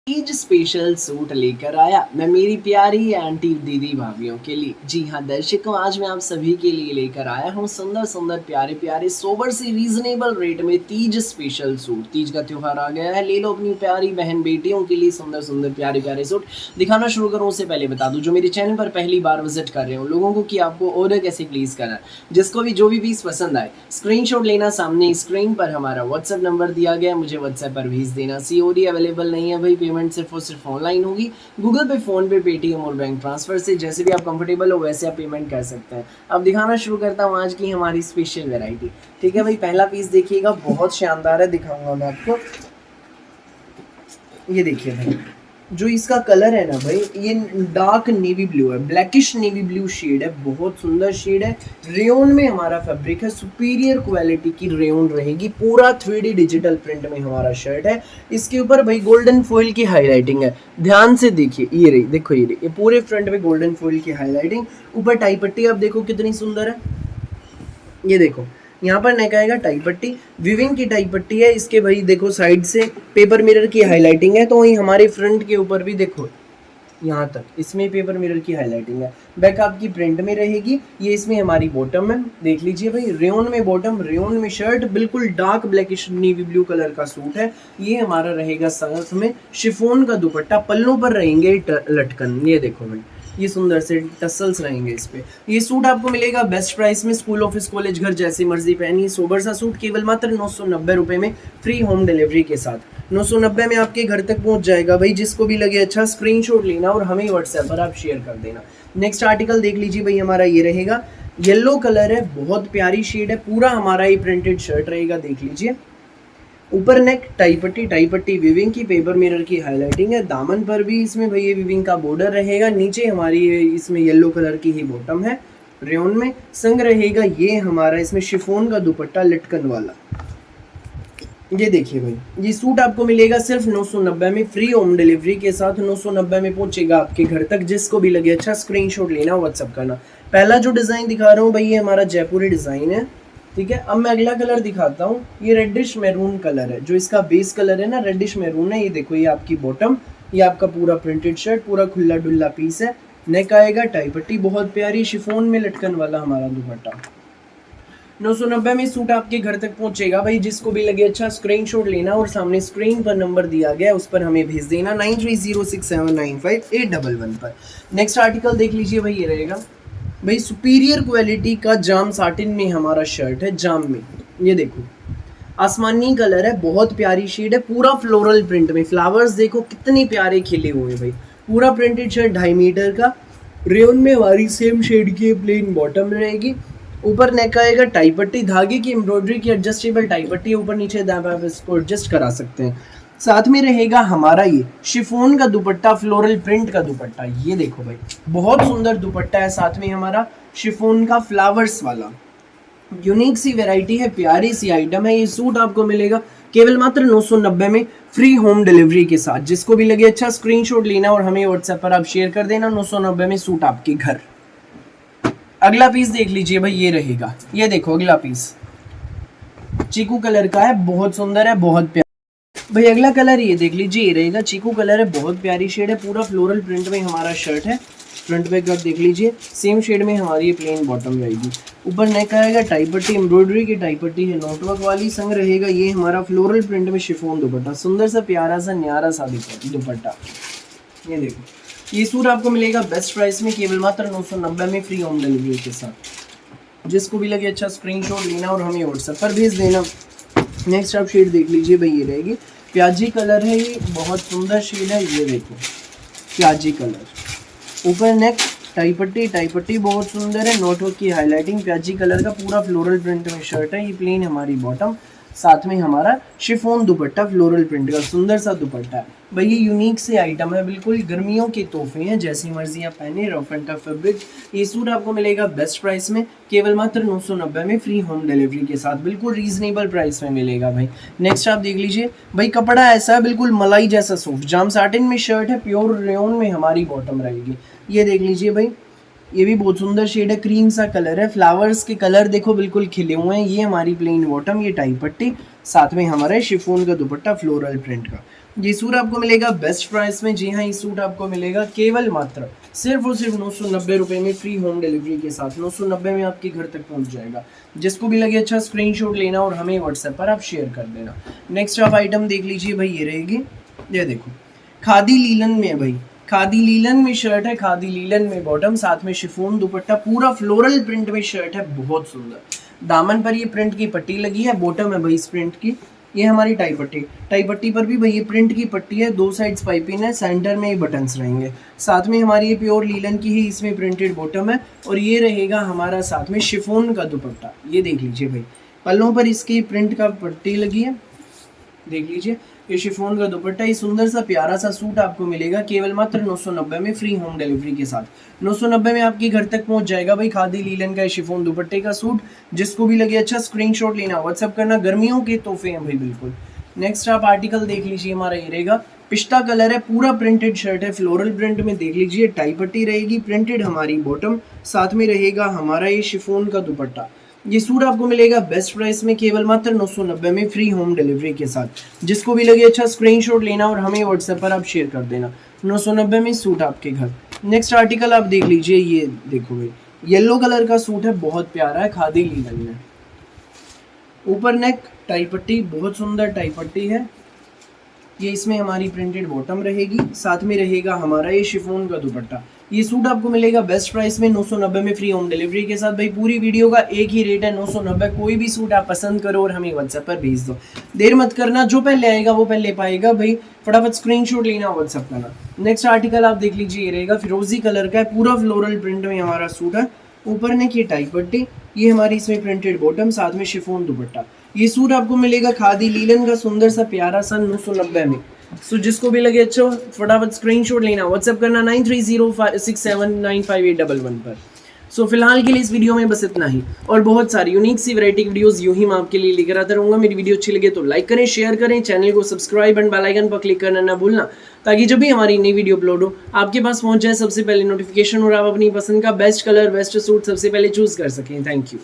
Teej special suit लेकर आया मैं मेरी प्यारी आंटी दीदी भाभियों के लिए। जी हाँ दर्शकों, आज मैं आप सभी के लिए लेकर आया हूँ सुंदर सुंदर प्यारे प्यारे सोबर से रीजनेबल रेट में तीज स्पेशल सूट। तीज का त्योहार आ गया है, ले लो अपनी प्यारी बहन बेटियों के लिए सुंदर सुंदर प्यारे प्यारे सूट। दिखाना शुरू करूँ उससे पहले बता दूँ, जो मेरे चैनल पर पहली बार विजिट कर रहे हो लोगों को कि आपको ऑर्डर कैसे प्लीज करना है। जिसको भी जो भी पीस पसंद आए स्क्रीनशॉट लेना, सामने स्क्रीन पर हमारा व्हाट्सएप नंबर दिया गया है, मुझे व्हाट्सएप पर भेज देना। सीओडी अवेलेबल नहीं है भाई, पेमेंट सिर्फ और सिर्फ ऑनलाइन होगी, गूगल पे, फोन पे, पेटीएम और बैंक ट्रांसफर से। जैसे भी आप कंफर्टेबल हो वैसे आप पेमेंट कर सकते हैं। अब दिखाना शुरू करता हूँ आज की हमारी स्पेशल वैरायटी। ठीक है भाई, पहला पीस देखिएगा, बहुत शानदार है, दिखाऊंगा मैं आपको। ये देखिए भाई, जो इसका कलर है ना भाई, ये डार्क नेवी ब्लू है, ब्लैकिश नेवी ब्लू शेड है, बहुत सुंदर शेड है। रेयन में हमारा फैब्रिक है, सुपीरियर क्वालिटी की रेयन रहेगी, पूरा 3D डिजिटल प्रिंट में हमारा शर्ट है। इसके ऊपर भाई गोल्डन फॉइल की हाईलाइटिंग है, ध्यान से देखिए, ये रही, देखो ये रही, ये पूरे फ्रंट में गोल्डन फॉइल की हाईलाइटिंग। ऊपर टाई पट्टी आप देखो कितनी सुंदर है, ये देखो यहाँ पर नेक आएगा, टाई पट्टी विविंग की टाई पट्टी है इसके भाई, देखो साइड से पेपर मिरर की हाईलाइटिंग है, तो वहीं हमारे फ्रंट के ऊपर भी देखो यहाँ तक इसमें पेपर मिरर की हाईलाइटिंग है। बैक आपकी प्रिंट में रहेगी, ये इसमें हमारी बॉटम है, देख लीजिए भाई, रेयन में बॉटम, रेयन में शर्ट, बिल्कुल dark blackish navy blue colour का सूट है। ये हमारा रहेगा साथ में शिफॉन का दुपट्टा, पल्लों पर रहेंगे लटकन, ये देखो भाई, ये सुंदर से टसल्स रहेंगे इस पे। ये सूट आपको मिलेगा बेस्ट प्राइस में, स्कूल ऑफिस कॉलेज घर जैसी मर्जी पहनिए। सोबर सा सूट केवल मात्र 990 रुपये में, फ्री होम डिलीवरी के साथ 990 में आपके घर तक पहुंच जाएगा भाई। जिसको भी लगे अच्छा स्क्रीनशॉट लेना और हमें व्हाट्सएप पर आप शेयर कर देना। नेक्स्ट आर्टिकल देख लीजिए भाई, हमारा ये रहेगा, येलो कलर है, बहुत प्यारी शेड है, पूरा हमारा ये प्रिंटेड शर्ट रहेगा, देख लीजिए। ऊपर नेक टाई पट्टी विविंग की, पेपर मिरर की हाईलाइटिंग है, दामन पर भी इसमें भाई ये विविंग का बॉर्डर रहेगा, नीचे हमारी इसमें येलो कलर की ही बॉटम है, रेयन में संग रहेगा। ये हमारा इसमें शिफॉन का दुपट्टा लटकन वाला, ये देखिए भाई, ये सूट आपको मिलेगा सिर्फ 990 में, फ्री होम डिलीवरी के साथ 990 में पहुंचेगा आपके घर तक। जिसको भी लगे अच्छा स्क्रीनशॉट लेना, व्हाट्सअप करना। पहला जो डिज़ाइन दिखा रहा हूँ भाई, ये हमारा जयपुरी डिज़ाइन है, ठीक है। अब मैं अगला कलर दिखाता हूँ, ये रेडिश मैरून कलर है, जो इसका बेस कलर है ना रेडिश मैरून है। ये देखो, ये आपकी बॉटम, ये आपका पूरा प्रिंटेड शर्ट, पूरा खुला डुल्ला पीस है। नेक आएगा, टाई पट्टी बहुत प्यारी, शिफॉन में लटकन वाला हमारा दुपट्टा। 990 में सूट आपके घर तक पहुंचेगा भाई। जिसको भी लगे अच्छा स्क्रीनशॉट लेना और सामने स्क्रीन पर नंबर दिया गया उस पर हमें भेज देना 9306795811 पर। नेक्स्ट आर्टिकल देख लीजिए भाई, ये रहेगा भाई सुपीरियर क्वालिटी का जाम साटिन में हमारा शर्ट है, जाम में, ये देखो आसमानी कलर है, बहुत प्यारी शेड है, पूरा फ्लोरल प्रिंट में, फ्लावर्स देखो कितने प्यारे खिले हुए भाई, पूरा प्रिंटेड शर्ट 2.5 मीटर का। रेयन में हमारी सेम शेड की प्लेन बॉटम रहेगी, ऊपर नेक आएगा, टाई पट्टी, धागे की एम्ब्रॉयडरी की एडजस्टेबल टाई पट्टी, ऊपर नीचे दाएं आप इसको एडजस्ट करा सकते हैं। साथ में रहेगा हमारा ये शिफॉन का दुपट्टा, फ्लोरल प्रिंट का दुपट्टा, ये देखो भाई, बहुत सुंदर दुपट्टा है, साथ में हमारा शिफॉन का फ्लावर्स वाला, यूनिक सी वैरायटी है, प्यारी सी आइटम है। ये सूट आपको मिलेगा केवल मात्र 990 में, फ्री होम डिलीवरी के साथ। जिसको भी लगे अच्छा स्क्रीनशॉट लेना और हमें व्हाट्सएप पर आप शेयर कर देना, 990 में सूट आपके घर। अगला पीस देख लीजिए भाई, ये रहेगा, ये देखो अगला पीस चीकू कलर का है, बहुत सुंदर है, बहुत प्यारा भाई। अगला कलर ये देख लीजिए, ये रहेगा चीकू कलर है, बहुत प्यारी शेड है, पूरा फ्लोरल प्रिंट में हमारा शर्ट है। फ्रंट बैक आप देख लीजिए, सेम शेड में हमारी ये प्लेन बॉटम रहेगी। ऊपर नेक आएगा, टाई पट्टी, एम्ब्रॉयडरी की टाई पट्टी है, नोटवर्क वाली, संग रहेगा ये हमारा फ्लोरल प्रिंट में शिफॉन दुपट्टा, सुंदर सा प्यारा सा न्यारा सा दुपट्टा। ये देखो, ये सूट आपको मिलेगा बेस्ट प्राइस में, केवल मात्र 990 में, फ्री होम डिलीवरी के साथ। जिसको भी लगे अच्छा स्क्रीनशॉट लेना और हमें व्हाट्सएप पर भेज देना। नेक्स्ट आप शेड देख लीजिए भाई, ये रहेगी प्याजी कलर है, ये बहुत सुंदर शेड है, ये देखो प्याजी कलर। ऊपर नेक, टाई पट्टी बहुत सुंदर है, नोटवर्क की हाईलाइटिंग, प्याजी कलर का पूरा फ्लोरल प्रिंट में शर्ट है। ये प्लेन हमारी बॉटम, साथ में हमारा शिफॉन दुपट्टा, फ्लोरल प्रिंट का सुंदर सा दुपट्टा है भाई। ये यूनिक से आइटम है, बिल्कुल गर्मियों के तोहफे हैं, जैसी मर्जी आप पहने, रफ एंड टफ फैब्रिक। ये सूट आपको मिलेगा बेस्ट प्राइस में, केवल मात्र 990 में, फ्री होम डिलीवरी के साथ, बिल्कुल रीजनेबल प्राइस में मिलेगा भाई। नेक्स्ट आप देख लीजिए भाई, कपड़ा ऐसा है बिल्कुल मलाई जैसा सॉफ्ट, जाम साटिन में शर्ट है, प्योर रेयन में हमारी बॉटम रहेगी। ये देख लीजिए भाई, ये भी बहुत सुंदर शेड है, क्रीम सा कलर है, फ्लावर्स के कलर देखो बिल्कुल खिले हुए हैं। ये हमारी प्लेन बॉटम, ये टाई पट्टी, साथ में हमारा शिफॉन का दुपट्टा फ्लोरल प्रिंट का। ये सूट आपको मिलेगा बेस्ट प्राइस में। जी हाँ, ये सूट आपको मिलेगा केवल मात्र सिर्फ और सिर्फ 990 रुपये में, फ्री होम डिलीवरी के साथ। 990 में आपके घर तक पहुंच जाएगा। जिसको भी लगे अच्छा स्क्रीनशॉट लेना और हमें व्हाट्सएप पर आप शेयर कर देना। नेक्स्ट आप आइटम देख लीजिए भाई, ये रहेगी, ये देखो खादी लीलन में है भाई, खादी लीलन में शर्ट है, खादी लीलन में बॉटम, साथ में शिफॉन दुपट्टा, पूरा फ्लोरल प्रिंट में शर्ट है, बहुत सुंदर। दामन पर ये प्रिंट की पट्टी लगी है, बॉटम है भाई इस प्रिंट की, ये हमारी टाई पट्टी, टाई पट्टी पर भी भाई ये प्रिंट की पट्टी है, दो साइड्स पाइपिंग है, सेंटर में ये बटन्स रहेंगे। साथ में हमारी ये प्योर लीलन की ही इसमें प्रिंटेड बॉटम है, और ये रहेगा हमारा साथ में शिफॉन का दुपट्टा। ये देख लीजिए भाई, पल्लों पर इसकी प्रिंट का पट्टी लगी है, देख लीजिए ये शिफॉन का दुपट्टा। ये सुंदर सा प्यारा सा सूट आपको मिलेगा केवल मात्र 990 में, फ्री होम डिलीवरी के साथ। 990 में आपके घर तक पहुंच जाएगा भाई खादी लीलन का शिफॉन दुपट्टे का सूट। जिसको भी लगे अच्छा स्क्रीनशॉट लेना, व्हाट्सअप करना, गर्मियों के तोहफे हैं भाई बिल्कुल। नेक्स्ट आप आर्टिकल देख लीजिए, हमारा ये रहेगा, पिस्ता कलर है, पूरा प्रिंटेड शर्ट है, फ्लोरल प्रिंट में, देख लीजिए टाई पट्टी रहेगी, प्रिंटेड हमारी बॉटम, साथ में रहेगा हमारा ये शिफॉन का दुपट्टा। ये सूट आपको मिलेगा बेस्ट प्राइस में केवल मात्र 990 में, फ्री होम डिलीवरी के साथ। जिसको भी लगे अच्छा स्क्रीनशॉट लेना और हमें व्हाट्सएप पर आप शेयर कर देना। 990 में सूट आपके घर। नेक्स्ट आर्टिकल आप देख लीजिए, ये देखो भाई, येलो कलर का सूट है, बहुत प्यारा है, खादी लीलन में, ऊपर नेक टाई पट्टी, बहुत सुंदर टाई पट्टी है। ये इसमें हमारी प्रिंटेड बॉटम रहेगी, साथ में रहेगा हमारा ये शिफॉन का दुपट्टा। ये सूट आपको मिलेगा बेस्ट प्राइस में 990 में, फ्री होम डिलीवरी के साथ। भाई पूरी वीडियो का एक ही रेट है 990। कोई भी सूट आप पसंद करो और हमें व्हाट्सएप पर भेज दो, देर मत करना, जो पहले आएगा वो पहले पाएगा भाई, फटाफट स्क्रीनशॉट लेना, व्हाट्सएप करना। नेक्स्ट आर्टिकल आप देख लीजिए, ये रहेगा फिरोजी कलर का है, पूरा फ्लोरल प्रिंट में हमारा सूट है, ऊपर ने की टाई पट्टी, ये हमारी इसमें प्रिंटेड बॉटम, साथ में शिफॉन दुपट्टा। ये सूट आपको मिलेगा खादी लीलन का सुंदर सा प्यारा सा 990 में। सो जिसको भी लगे अच्छा फटाफट स्क्रीनशॉट लेना, व्हाट्सएप करना 9306795811 पर। सो फिलहाल के लिए इस वीडियो में बस इतना ही, और बहुत सारी यूनिक सी वैरायटी वीडियोस यूं ही मैं आपके लिए लेकर आता रहूँगा। मेरी वीडियो अच्छी लगे तो लाइक करें, शेयर करें, चैनल को सब्सक्राइब एंड बेल आइकन पर क्लिक करना ना भूलना, ताकि जब भी हमारी नई वीडियो अपलोड हो आपके पास पहुंच जाए सबसे पहले नोटिफिकेशन, और आप अपनी पसंद का बेस्ट कलर बेस्ट सूट सबसे पहले चूज़ कर सकें। Thank you.